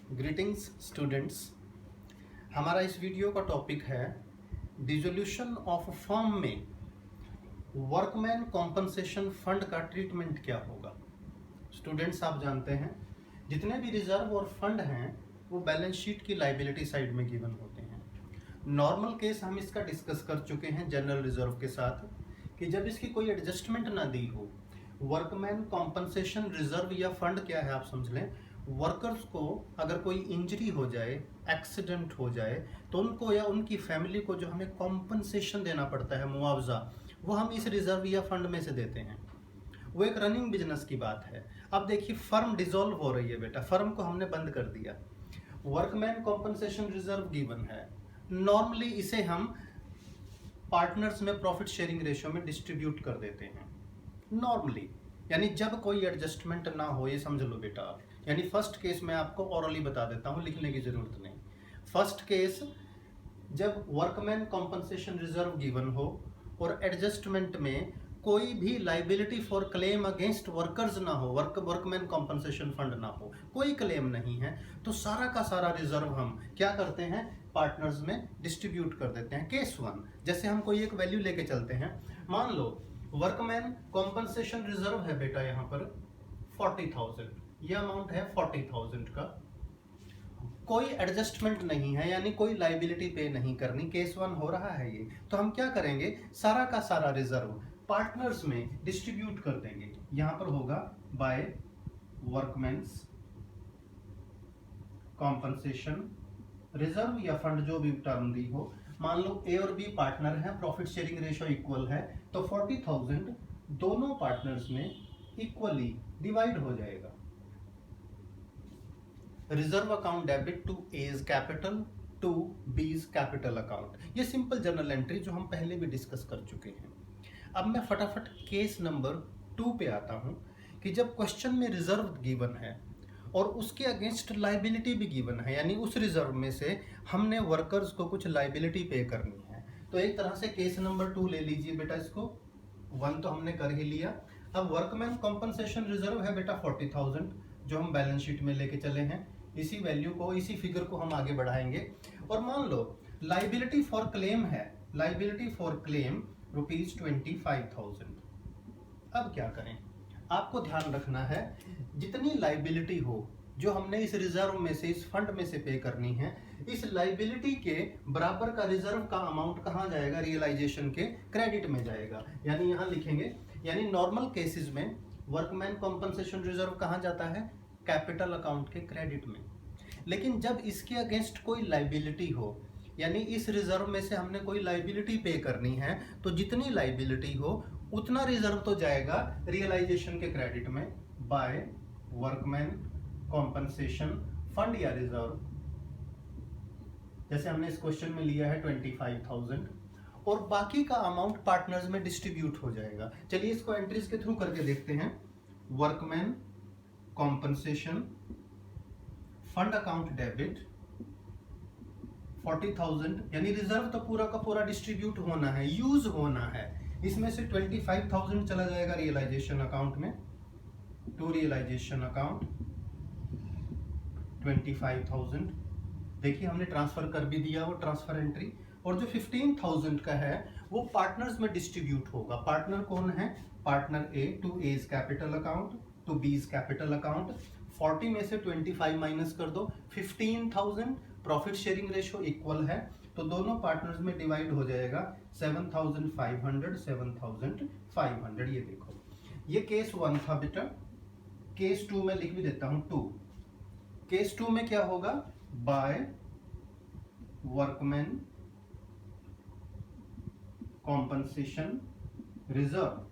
Greetings students. हमारा इस video का टॉपिक है डिसोल्यूशन ऑफ फर्म में वर्कमैन कॉम्पनसेशन फंड का ट्रीटमेंट क्या होगा। स्टूडेंट्स, आप जानते हैं जितने भी रिजर्व और फंड हैं वो बैलेंस शीट की लाइबिलिटी साइड में गिवन होते हैं। नॉर्मल केस हम इसका डिस्कस कर चुके हैं जनरल रिजर्व के साथ कि जब इसकी कोई एडजस्टमेंट ना दी हो, वर्कमैन कॉम्पनसेशन रिजर्व या फंड क्या है आप समझ लें। वर्कर्स को अगर कोई इंजरी हो जाए, एक्सीडेंट हो जाए, तो उनको या उनकी फैमिली को जो हमें कॉम्पनसेशन देना पड़ता है, मुआवजा, वो हम इस रिजर्व या फंड में से देते हैं। वो एक रनिंग बिजनेस की बात है। अब देखिए, फर्म डिसॉल्व हो रही है बेटा, फर्म को हमने बंद कर दिया, वर्कमैन कॉम्पनसेशन रिजर्व गिवन है। नॉर्मली इसे हम पार्टनर्स में प्रॉफिट शेयरिंग रेशियो में डिस्ट्रीब्यूट कर देते हैं नॉर्मली, यानी जब कोई एडजस्टमेंट ना हो, ये समझ लो बेटा आप। यानी फर्स्ट केस में आपको ओरली बता देता हूं, लिखने की जरूरत नहीं। फर्स्ट केस, जब वर्कमैन कॉम्पनसेशन रिजर्व गिवन हो और एडजस्टमेंट में कोई भी liability for claim against workers ना हो, वर्कमैन कॉम्पनसेशन फंड ना हो, कोई क्लेम नहीं है, तो सारा का सारा रिजर्व हम क्या करते हैं, पार्टनर्स में डिस्ट्रीब्यूट कर देते हैं। केस वन, जैसे हम कोई एक वैल्यू लेके चलते हैं, मान लो वर्कमैन कॉम्पनसेशन रिजर्व है बेटा यहाँ पर 40,000, यह अमाउंट है 40,000 का, कोई एडजस्टमेंट नहीं है, यानी कोई लाइबिलिटी पे नहीं करनी, केस वन हो रहा है ये। तो हम क्या करेंगे, सारा का सारा रिजर्व पार्टनर्स में डिस्ट्रीब्यूट कर देंगे। यहां पर होगा बाय वर्कमैन्स कॉम्पनसेशन रिजर्व या फंड, जो भी टर्म दी हो। मान लो ए और बी पार्टनर है, प्रॉफिट शेयरिंग रेशियो इक्वल है, तो 40,000 दोनों पार्टनर्स में इक्वली डिवाइड हो जाएगा। Reserve account debit to A's capital to B's capital account. ये सिंपल जर्नल एंट्री जो हम पहले भी डिस्कस कर चुके हैं। अब मैं फटाफट केस नंबर 2 पे आता हूं कि जब क्वेश्चन में रिजर्व गिवन है और उसके अगेंस्ट लाइबिलिटी भी गिवन है, यानी उस रिजर्व में से हमने वर्कर्स को कुछ लाइबिलिटी पे करनी है। तो एक तरह से केस नंबर 2 ले लीजिए बेटा, इसको 1 तो हमने कर ही लिया। अब वर्कमैन कॉम्पनसेशन रिजर्व है बेटा 40,000, जो हम बैलेंस शीट में लेके चले हैं। इसी वैल्यू को, इसी फिगर को हम आगे बढ़ाएंगे। और मान लो लाइबिलिटी फॉर क्लेम है, लाइबिलिटी फॉर क्लेम ₹25,000। अब क्या करें, आपको ध्यान रखना है जितनी लाइबिलिटी हो जो हमने इस रिजर्व में से, इस फंड में से पे करनी है, इस लाइबिलिटी के बराबर का रिजर्व का अमाउंट कहाँ जाएगा, रियलाइजेशन के क्रेडिट में जाएगा। यानी यहां लिखेंगे, यानी नॉर्मल केसेस में वर्कमैन कॉम्पनसेशन रिजर्व कहाँ जाता है, कैपिटल अकाउंट के क्रेडिट में। लेकिन जब इसके अगेंस्ट कोई लाइबिलिटी हो, यानी इस रिजर्व में से हमने कोई लाइबिलिटी पे करनी है, तो जितनी लाइबिलिटी हो उतना रिजर्व तो जाएगा रियलाइजेशन के क्रेडिट में बाय वर्कमैन कॉम्पनसेशन फंड या रिजर्व। जैसे हमने इस क्वेश्चन में लिया है 25,000, और बाकी का अमाउंट पार्टनर्स में डिस्ट्रीब्यूट हो जाएगा। चलिए इसको एंट्रीज के थ्रू करके देखते हैं। Workman compensation fund account debit 40,000, यानी रिजर्व तो पूरा का पूरा डिस्ट्रीब्यूट होना है, यूज होना है। इसमें से 25,000 चला जाएगा रियलाइजेशन अकाउंट में, टू रियलाइजेशन अकाउंट 25,000। देखिए हमने ट्रांसफर कर भी दिया वो ट्रांसफर एंट्री। और जो 15,000 का है वो पार्टनर्स में डिस्ट्रीब्यूट होगा। पार्टनर कौन है, partner A to A's capital account to B's capital account. 40 में से 25 माइनस कर दो, 15,000, प्रॉफिट शेयरिंग रेशियो इक्वल है, तो दोनों पार्टनर्स में डिवाइड हो जाएगा 7,500, 7,500। ये देखो, ये केस 1 था बेटा। केस 2 में लिख भी देता हूं 2। केस 2 में क्या होगा, by workman compensation reserve.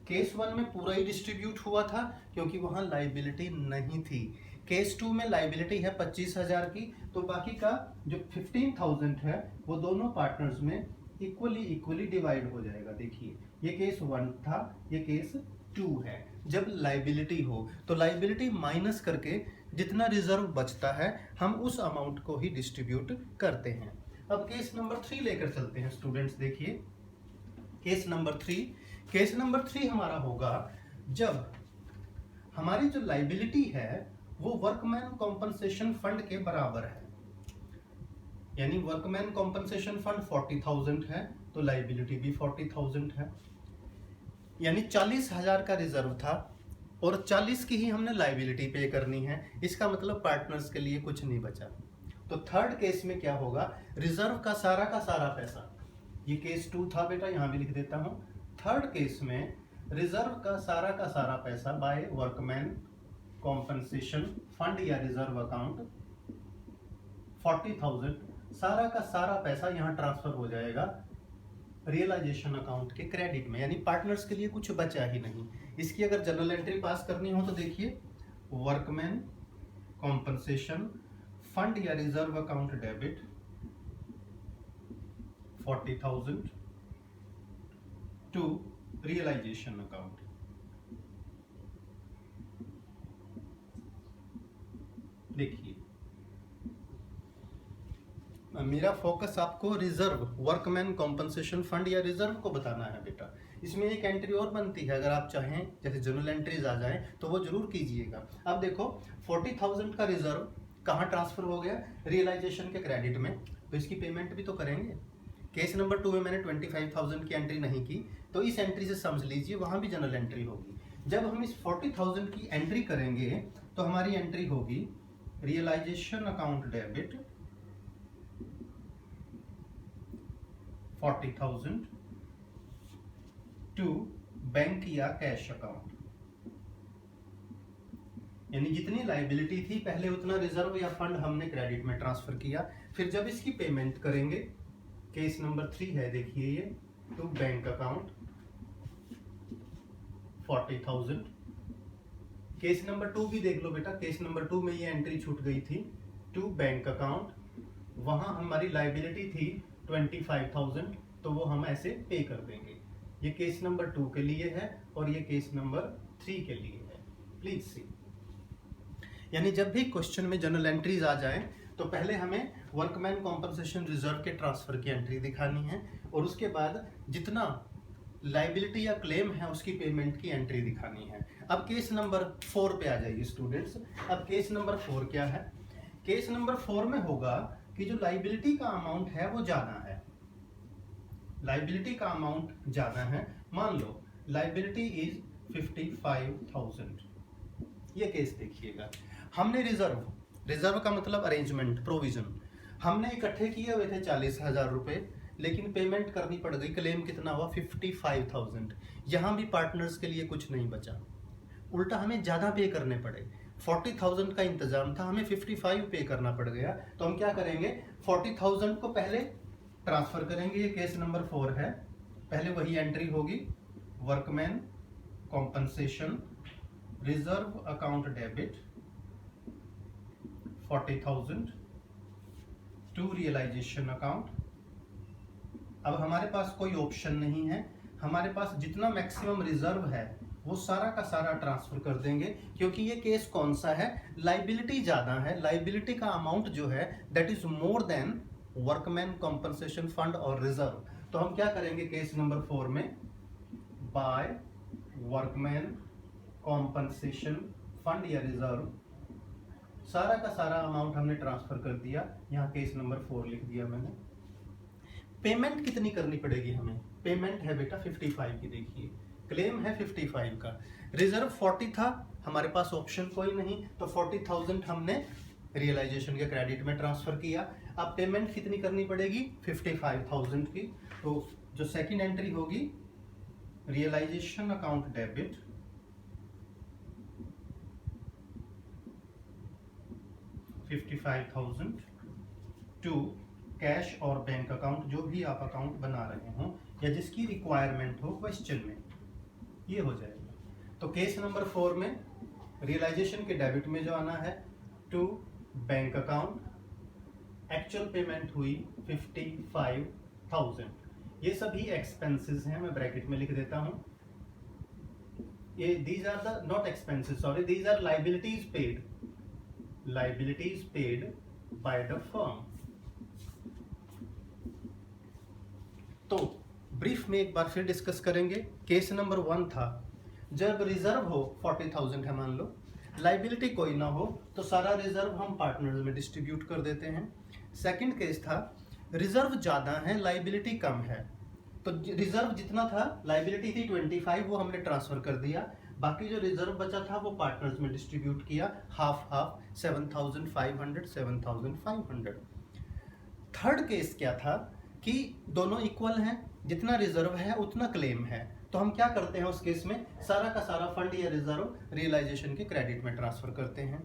Case 1 में पूरा ही डिस्ट्रीब्यूट हुआ था क्योंकि वहां लाइबिलिटी नहीं थी। केस 2 में लाइबिलिटी है 25,000 की, तो बाकी का जो 15,000 है वो दोनों पार्टनर्स में इक्वली डिवाइड हो जाएगा। देखिए ये केस 1 था, ये केस 2 है। जब लाइबिलिटी हो तो लाइबिलिटी माइनस करके जितना रिजर्व बचता है हम उस अमाउंट को ही डिस्ट्रीब्यूट करते हैं। अब केस नंबर 3 लेकर चलते हैं स्टूडेंट्स। देखिए केस नंबर 3 हमारा होगा जब हमारी जो लाइबिलिटी है वो वर्कमैन कॉम्पनसेशन फंड के बराबर है। यानी वर्कमैन कॉम्पनसेशन फंड 40,000 है तो लाइबिलिटी भी 40,000 है। यानी 40,000 का रिजर्व था और 40 की ही हमने लाइबिलिटी पे करनी है। इसका मतलब पार्टनर्स के लिए कुछ नहीं बचा। तो थर्ड केस में क्या होगा, रिजर्व का सारा पैसा, ये केस 2 था बेटा, यहां भी लिख देता हूं। थर्ड केस में रिजर्व का सारा पैसा बाय वर्कमैन कॉम्पनसेशन फंड या रिजर्व अकाउंट 40,000, सारा का सारा पैसा यहां ट्रांसफर हो जाएगा रियलाइजेशन अकाउंट के क्रेडिट में। यानी पार्टनर्स के लिए कुछ बचा ही नहीं। इसकी अगर जर्नल एंट्री पास करनी हो तो देखिए, वर्कमैन कॉम्पनसेशन फंड या reserve account debit 40,000 to realisation account. देखिए मेरा फोकस आपको रिजर्व, वर्कमैन कॉम्पनसेशन फंड या रिजर्व को बताना है बेटा। इसमें एक एंट्री और बनती है, अगर आप चाहें जैसे जर्नल एंट्रीज आ जाएं तो वो जरूर कीजिएगा। अब देखो 40,000 का रिजर्व कहाँ ट्रांसफर हो गया, रियलाइजेशन के क्रेडिट में, तो इसकी पेमेंट भी तो करेंगे। केस नंबर 2 में मैंने 25,000 की एंट्री नहीं की, तो इस एंट्री से समझ लीजिए वहां भी जनरल एंट्री होगी। जब हम इस 40,000 की एंट्री करेंगे तो हमारी एंट्री होगी realisation account debit 40,000 to bank या कैश अकाउंट। यानी जितनी लाइबिलिटी थी पहले उतना रिजर्व या फंड हमने क्रेडिट में ट्रांसफर किया। फिर जब इसकी पेमेंट करेंगे, केस नंबर 3 है, देखिए ये, to bank account 40,000। Case number 2 भी देख लो बेटा, केस नंबर 2 में ये एंट्री छूट गई थी, टू बैंक अकाउंट, वहां हमारी लाइबिलिटी थी 25,000, तो वो हम ऐसे पे कर देंगे। ये केस नंबर 2 के लिए है और ये केस नंबर 3 के लिए है। प्लीज सी, यानी जब भी क्वेश्चन में जनरल एंट्रीज आ जाएं तो पहले हमें वर्कमैन कॉम्पनसेशन रिजर्व के ट्रांसफर की एंट्री दिखानी है और उसके बाद जितना लाइबिलिटी या क्लेम है उसकी पेमेंट की एंट्री दिखानी है। अब केस नंबर 4 पे आ जाइए स्टूडेंट्स। अब केस नंबर 4 क्या है, केस नंबर 4 में होगा कि जो लाइबिलिटी का अमाउंट है वो ज्यादा है, लाइबिलिटी का अमाउंट ज्यादा है। मान लो लाइबिलिटी इज 55,000। ये केस देखिएगा, हमने रिजर्व का मतलब अरेंजमेंट, प्रोविजन, हमने इकट्ठे किए हुए थे 40,000 रुपए, लेकिन पेमेंट करनी पड़ गई, क्लेम कितना हुआ 55,000। यहां भी पार्टनर्स के लिए कुछ नहीं बचा, उल्टा हमें ज्यादा पे करने पड़े। 40,000 का इंतजाम था, हमें 55 पे करना पड़ गया। तो हम क्या करेंगे, 40,000 को पहले ट्रांसफर करेंगे, ये केस नंबर 4 है। पहले वही एंट्री होगी, workman compensation reserve account debit 40,000 to realisation account. अब हमारे पास कोई ऑप्शन नहीं है, हमारे पास जितना मैक्सिमम रिजर्व है वो सारा का सारा ट्रांसफर कर देंगे, क्योंकि ये केस कौन सा है, लाइबिलिटी ज्यादा है, लाइबिलिटी का अमाउंट जो है that is more than workman compensation fund और रिजर्व। तो हम क्या करेंगे केस नंबर 4 में, बाय वर्कमैन कॉम्पनसेशन फंड या रिजर्व, सारा का सारा अमाउंट हमने ट्रांसफर कर दिया। यहाँ केस नंबर 4 लिख दिया मैंने। पेमेंट कितनी करनी पड़ेगी हमें, पेमेंट है बेटा 55 की, देखिए क्लेम है 55 का, रिजर्व 40 था, हमारे पास ऑप्शन कोई नहीं, तो 40,000 हमने रियलाइजेशन के क्रेडिट में ट्रांसफर किया। अब पेमेंट कितनी करनी पड़ेगी 55,000 की, तो जो सेकंड एंट्री होगी realisation account debit 55,000 to cash और बैंक अकाउंट, जो भी आप अकाउंट बना रहे हो या जिसकी रिक्वायरमेंट हो क्वेश्चन में, ये हो जाएगा। तो केस नंबर 4 में रियलाइजेशन के डेबिट में जो आना है to bank account, actual payment हुई 55,000। ये सभी एक्सपेंसेस हैं, मैं ब्रैकेट में लिख देता हूं, ये these are the not expenses, sorry, these are liabilities paid, liabilities paid by the firm। तो ब्रीफ में एक बार फिर डिस्कस करेंगे। केस नंबर 1 था, जब रिजर्व हो 40,000 है मान लो, लाइबिलिटी कोई ना हो तो सारा रिजर्व हम पार्टनर्स में डिस्ट्रीब्यूट कर देते हैं। सेकंड केस था रिजर्व ज़्यादा है लाइबिलिटी कम है, तो रिजर्व जितना था, लाइबिलिटी थी 25, वो हमने ट्रांसफर कर दिया, बाकी जो रिजर्व बचा था वो पार्टनर्स में डिस्ट्रीब्यूट किया, हाफ हाफ 7,500 7,500। थर्ड केस क्या था कि दोनों इक्वल हैं, जितना रिजर्व है उतना क्लेम है, तो हम क्या करते हैं उस केस में, सारा का सारा फंड या रिजर्व रियलाइजेशन के क्रेडिट में ट्रांसफर करते हैं।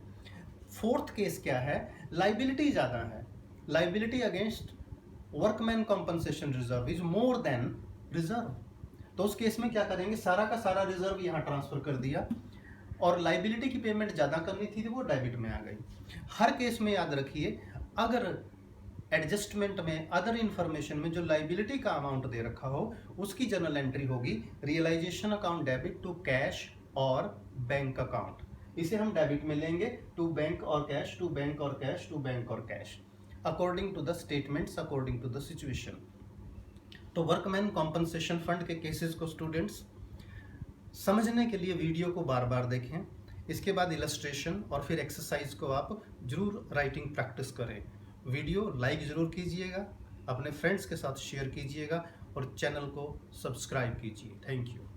फोर्थ केस क्या है, लाइबिलिटी ज़्यादा है, liability against workman compensation reserve is more than reserve, तो उस केस में क्या करेंगे, सारा का सारा रिजर्व यहाँ ट्रांसफर कर दिया और लाइबिलिटी की पेमेंट ज़्यादा करनी थी तो वो डेबिट में आ गई। हर केस में याद रखिए, अगर एडजस्टमेंट में अदर इंफॉर्मेशन में जो लाइबिलिटी का अमाउंट दे रखा हो उसकी जर्नल एंट्री होगी realisation account debit to cash और बैंक अकाउंट, इसे हम डेबिट में लेंगे टू बैंक और कैश, टू बैंक और कैश, टू बैंक और cash, according to the statements, according to the situation. तो वर्कमैन कॉम्पनसेशन फंड के केसेस को स्टूडेंट्स समझने के लिए वीडियो को बार बार देखें, इसके बाद इलस्ट्रेशन और फिर एक्सरसाइज को आप जरूर राइटिंग प्रैक्टिस करें। वीडियो लाइक ज़रूर कीजिएगा, अपने फ्रेंड्स के साथ शेयर कीजिएगा और चैनल को सब्सक्राइब कीजिए। Thank you.